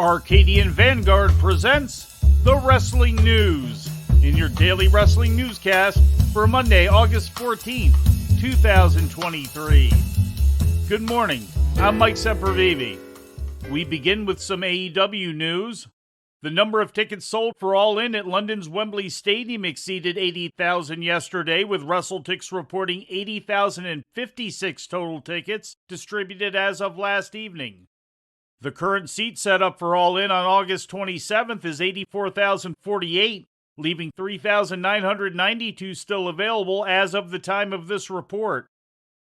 Arcadian Vanguard presents The Wrestling News in your daily wrestling newscast for Monday, August 14th, 2023. Good morning, I'm Mike Sempervive. We begin with some AEW news. The number of tickets sold for All In at London's Wembley Stadium exceeded 80,000 yesterday, with WrestleTix reporting 80,056 total tickets distributed as of last evening. The current seat setup for All In on August 27th is 84,048, leaving 3,992 still available as of the time of this report.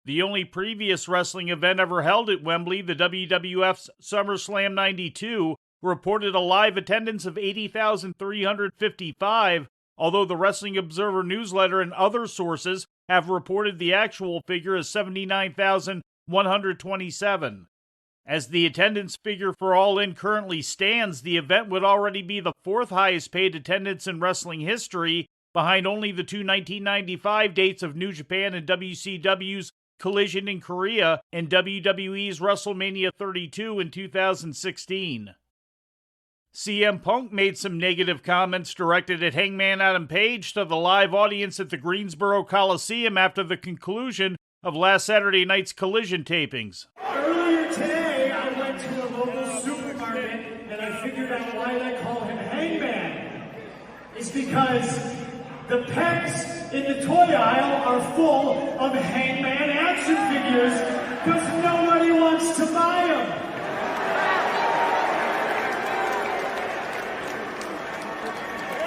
The only previous wrestling event ever held at Wembley, the WWF's SummerSlam 92, reported a live attendance of 80,355, although the Wrestling Observer newsletter and other sources have reported the actual figure as 79,127. As the attendance figure for All In currently stands, the event would already be the fourth highest paid attendance in wrestling history, behind only the two 1995 dates of New Japan and WCW's Collision in Korea and WWE's WrestleMania 32 in 2016. CM Punk made some negative comments directed at Hangman Adam Page to the live audience at the Greensboro Coliseum after the conclusion of last Saturday night's Collision tapings. Earlier today, I went to a local supermarket and I figured out why they call him Hangman. It's because the pegs in the toy aisle are full of Hangman action figures because nobody wants to buy them.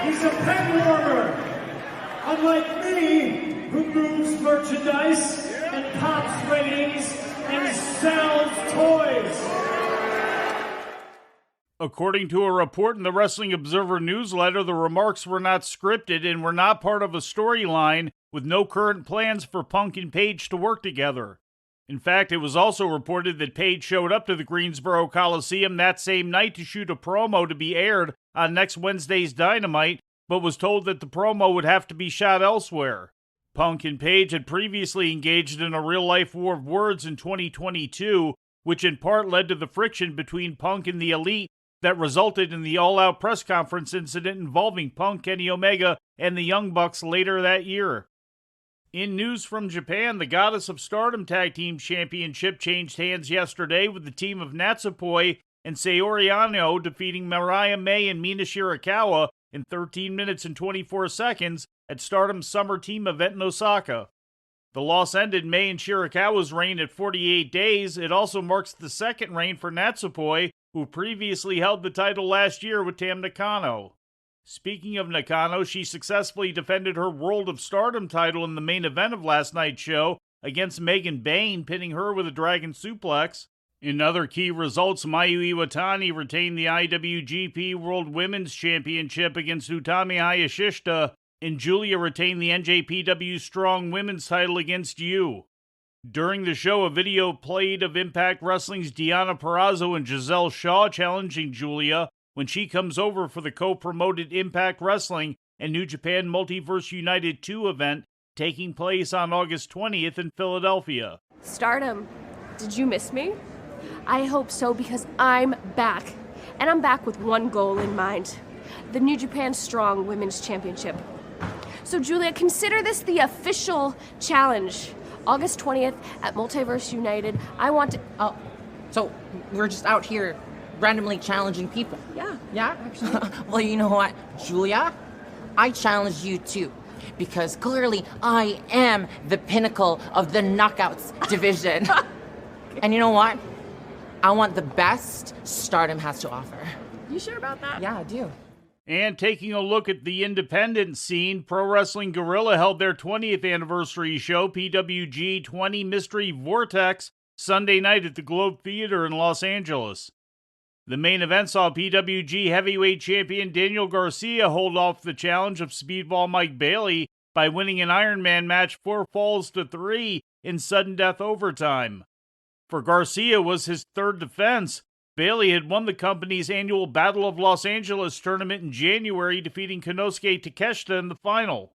He's a peg warmer, unlike me, who moves merchandise and pops ratings and sells toys. According to a report in the Wrestling Observer newsletter, the remarks were not scripted and were not part of a storyline, with no current plans for Punk and Page to work together. In fact, it was also reported that Page showed up to the Greensboro Coliseum that same night to shoot a promo to be aired on next Wednesday's Dynamite, but was told that the promo would have to be shot elsewhere. Punk and Page had previously engaged in a real-life war of words in 2022, which in part led to the friction between Punk and the Elite that resulted in the all-out press conference incident involving Punk, Kenny Omega, and the Young Bucks later that year. In news from Japan, the Goddess of Stardom Tag Team Championship changed hands yesterday, with the team of Natsupoi and Saori Anou defeating Mariah May and Mina Shirakawa in 13 minutes and 24 seconds at Stardom's summer team event in Osaka. The loss ended May and Shirakawa's reign at 48 days. It also marks the second reign for Natsupoi, who previously held the title last year with Tam Nakano. Speaking of Nakano, she successfully defended her World of Stardom title in the main event of last night's show against Megan Bayne, pinning her with a Dragon Suplex. In other key results, Mayu Iwatani retained the IWGP World Women's Championship against Utami Hayashishita, and Julia retained the NJPW Strong Women's title against Yu. During the show, a video played of Impact Wrestling's Deonna Purrazzo and Giselle Shaw challenging Julia when she comes over for the co-promoted Impact Wrestling and New Japan Multiverse United 2 event taking place on August 20th in Philadelphia. Stardom, did you miss me? I hope so, because I'm back. And I'm back with one goal in mind: the New Japan Strong Women's Championship. So Julia, consider this the official challenge. August 20th at Multiverse United. I want to... Oh, so we're just out here randomly challenging people? Yeah. Yeah? Actually. Well, you know what, Julia? I challenge you too, because clearly I am the pinnacle of the knockouts division. And you know what? I want the best Stardom has to offer. You sure about that? Yeah, I do. And taking a look at the independent scene, Pro Wrestling Guerrilla held their 20th anniversary show, PWG 20 Mystery Vortex, Sunday night at the Globe Theater in Los Angeles. The main event saw PWG heavyweight champion Daniel Garcia hold off the challenge of Speedball Mike Bailey by winning an Iron Man match 4 falls to 3 in sudden death overtime. For Garcia was his third defense. Bailey had won the company's annual Battle of Los Angeles tournament in January, defeating Konosuke Takeshita in the final.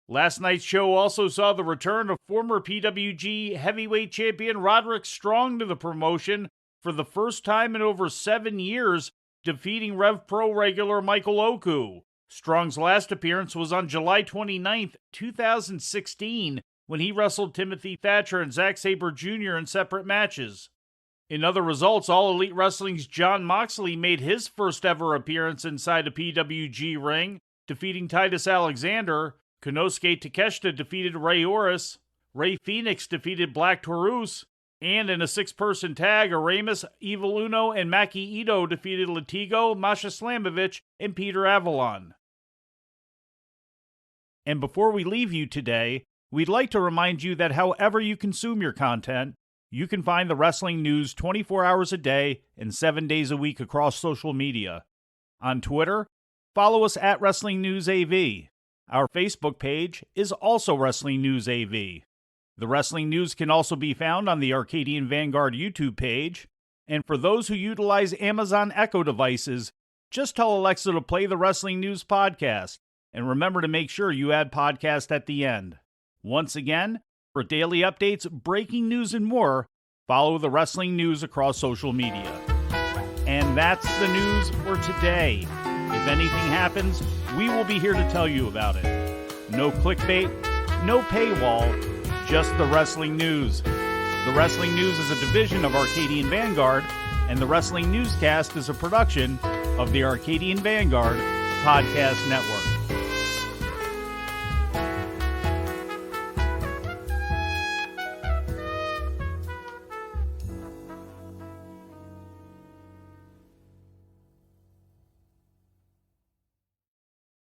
Last night's show also saw the return of former PWG heavyweight champion Roderick Strong to the promotion for the first time in over 7 years, defeating Rev Pro regular Michael Oku. Strong's last appearance was on July 29th, 2016, when he wrestled Timothy Thatcher and Zack Sabre Jr. in separate matches. In other results, All Elite Wrestling's Jon Moxley made his first ever appearance inside a PWG ring, defeating Titus Alexander. Konosuke Takeshita defeated Ray Orris. Ray Phoenix defeated Black Taurus. And in a 6-person tag, Aramis, Evil Uno, and Maki Ito defeated Latigo, Masha Slamovich, and Peter Avalon. And before we leave you today, we'd like to remind you that however you consume your content, you can find the wrestling news 24 hours a day and 7 days a week across social media. On Twitter, follow us at Wrestling News AV. Our Facebook page is also Wrestling News AV. The Wrestling News can also be found on the Arcadian Vanguard YouTube page. And for those who utilize Amazon Echo devices, just tell Alexa to play the Wrestling News podcast. And remember to make sure you add podcast at the end. Once again, for daily updates, breaking news, and more, follow the Wrestling News across social media. And that's the news for today. If anything happens, we will be here to tell you about it. No clickbait, no paywall, just the Wrestling News. The Wrestling News is a division of Arcadian Vanguard, and the Wrestling Newscast is a production of the Arcadian Vanguard Podcast Network.